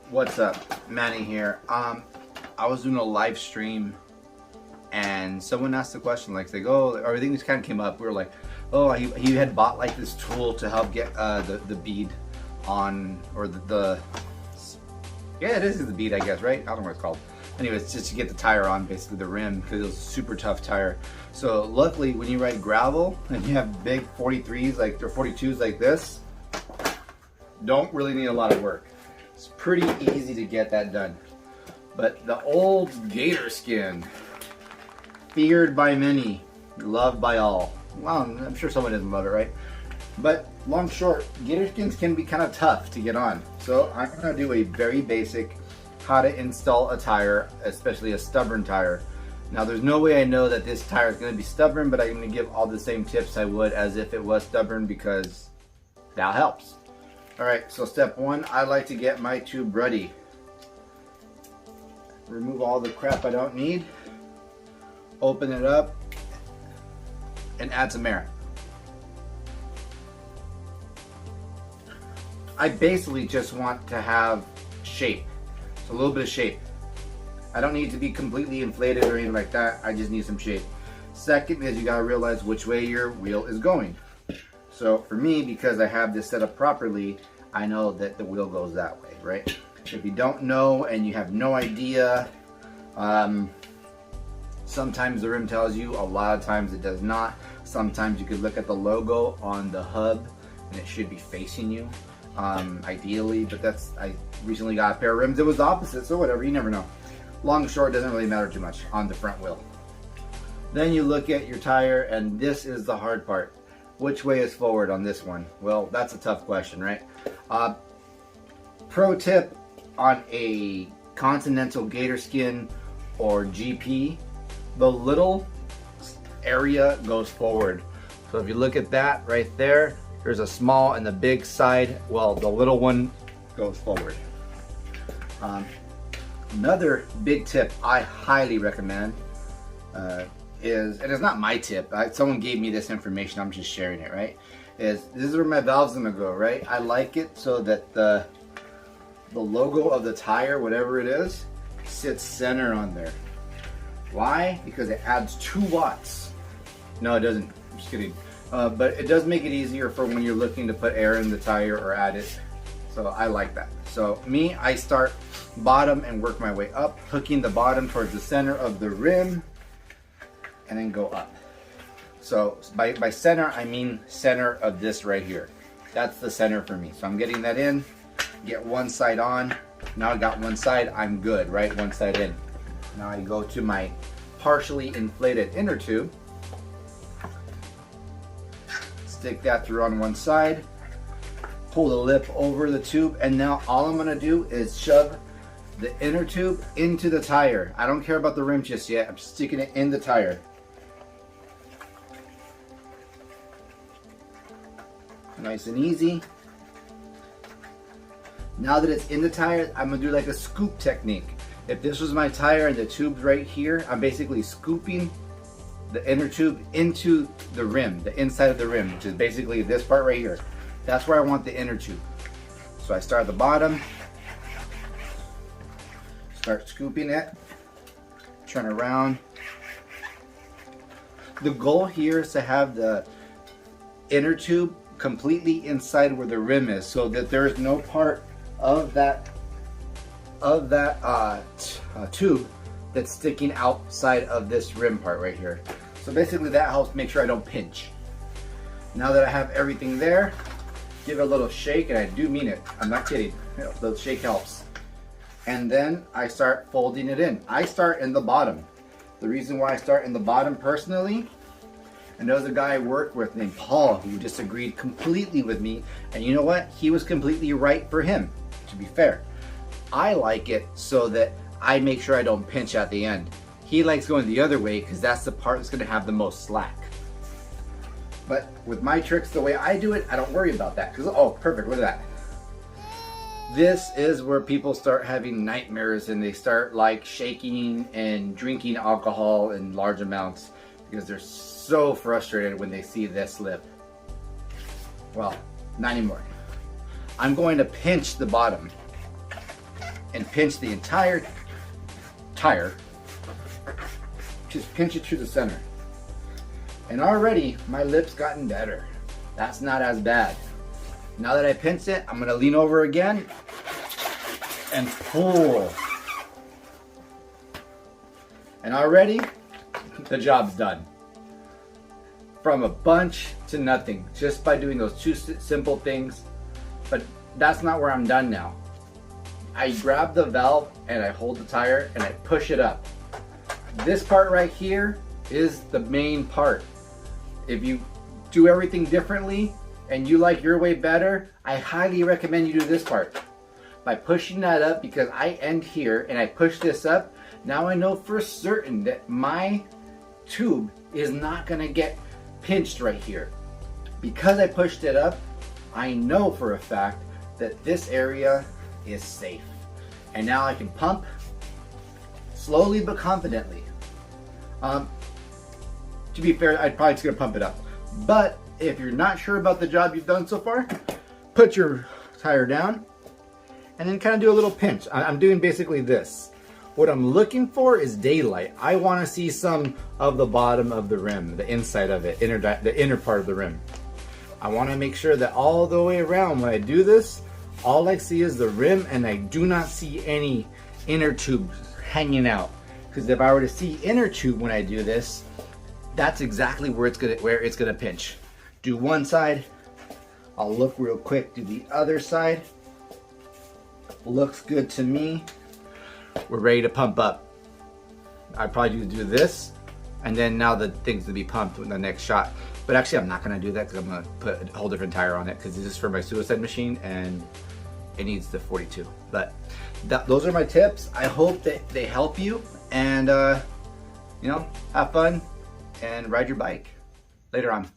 What's up, Manny here. I was doing a live stream and someone asked the question, like, they go, everything just kind of came up. We were like, oh, he had bought like this tool to help get the bead on, or yeah, it is the bead, I guess, right? I don't know what it's called. Anyways, just to get the tire on, basically the rim, because it was a super tough tire. So luckily, when you ride gravel and you have big 43s like or 42s like this, don't really need a lot of work. It's pretty easy to get that done. But the old Gatorskin, feared by many, loved by all. Well, I'm sure someone doesn't love it, right? But long short, Gatorskins can be kind of tough to get on. So I'm gonna do a very basic how to install a tire, especially a stubborn tire. Now there's no way I know that this tire is gonna be stubborn, but I'm gonna give all the same tips I would as if it was stubborn, because that helps. All right, so step one, I like to get my tube ready. Remove all the crap I don't need. Open it up and add some air. I basically just want to have shape. So a little bit of shape. I don't need to be completely inflated or anything like that. I just need some shape. Second is you gotta realize which way your wheel is going. So for me, because I have this set up properly, I know that the wheel goes that way, right? If you don't know and you have no idea, sometimes the rim tells you, a lot of times it does not. Sometimes you could look at the logo on the hub and it should be facing you, ideally, but I recently got a pair of rims. It was the opposite, so whatever, you never know. Long or short doesn't really matter too much on the front wheel. Then you look at your tire, and this is the hard part. Which way is forward on this one? Well, that's a tough question, right? Pro tip on a Continental Gatorskin or GP, the little area goes forward. So if you look at that right there, there's a small and the big side. Well, the little one goes forward. Another big tip I highly recommend is, and it's not my tip, someone gave me this information, I'm just sharing it, right? This is where my valve's gonna go, right? I like it so that the logo of the tire, whatever it is, sits center on there. Why? Because it adds 2 watts. No, it doesn't, I'm just kidding. But it does make it easier for when you're looking to put air in the tire or add it. So I like that. So me, I start bottom and work my way up, hooking the bottom towards the center of the rim, and then go up. So by center, I mean center of this right here. That's the center for me. So I'm getting that in, get one side on. Now I got one side, I'm good, right? One side in. Now I go to my partially inflated inner tube. Stick that through on one side. Pull the lip over the tube, and now all I'm gonna do is shove the inner tube into the tire. I don't care about the rim just yet. I'm sticking it in the tire. Nice and easy. Now that it's in the tire, I'm gonna do like a scoop technique. If this was my tire and the tube's right here, I'm basically scooping the inner tube into the rim, the inside of the rim, which is basically this part right here. That's where I want the inner tube. So I start at the bottom, start scooping it, turn around. The goal here is to have the inner tube completely inside where the rim is, so that there is no part of that tube that's sticking outside of this rim part right here. So basically that helps make sure I don't pinch. Now that I have everything there, give it a little shake, and I do mean it, I'm not kidding, the shake helps. And then I start folding it in. I start in the bottom. The reason why I start in the bottom personally, and there was a guy I worked with named Paul who disagreed completely with me, and you know what? He was completely right for him, to be fair. I like it so that I make sure I don't pinch at the end. He likes going the other way because that's the part that's going to have the most slack. But with my tricks, the way I do it, I don't worry about that. Because, oh, perfect, look at that. This is where people start having nightmares and they start like shaking and drinking alcohol in large amounts because they're so frustrated when they see this lip. Well, not anymore. I'm going to pinch the bottom. and pinch the entire tire. Just pinch it through the center. And already my lip's gotten better. That's not as bad. Now that I pinched it, I'm gonna lean over again and pull. And already the job's done. From a bunch to nothing, just by doing those two simple things. But that's not where I'm done now. I grab the valve and I hold the tire and I push it up. This part right here is the main part. If you do everything differently and you like your way better, I highly recommend you do this part. By pushing that up, because I end here and I push this up, now I know for certain that my tube is not gonna get pinched right here. Because I pushed it up, I know for a fact that this area is safe. And now I can pump slowly but confidently. To be fair, I'd probably just gonna pump it up. But if you're not sure about the job you've done so far, put your tire down and then kind of do a little pinch. I'm doing basically this. What I'm looking for is daylight. I want to see some of the bottom of the rim, the inside of it, the inner part of the rim. I want to make sure that all the way around when I do this, all I see is the rim and I do not see any inner tubes hanging out. Because if I were to see inner tube when I do this, that's exactly where it's gonna pinch. Do one side, I'll look real quick, do the other side. Looks good to me. We're ready to pump up. I probably do this, and then now the thing's to be pumped in the next shot. But actually, I'm not gonna do that because I'm gonna put a whole different tire on it because this is for my suicide machine and it needs the 42. But those are my tips. I hope that they help you, and you know, have fun and ride your bike. Later on.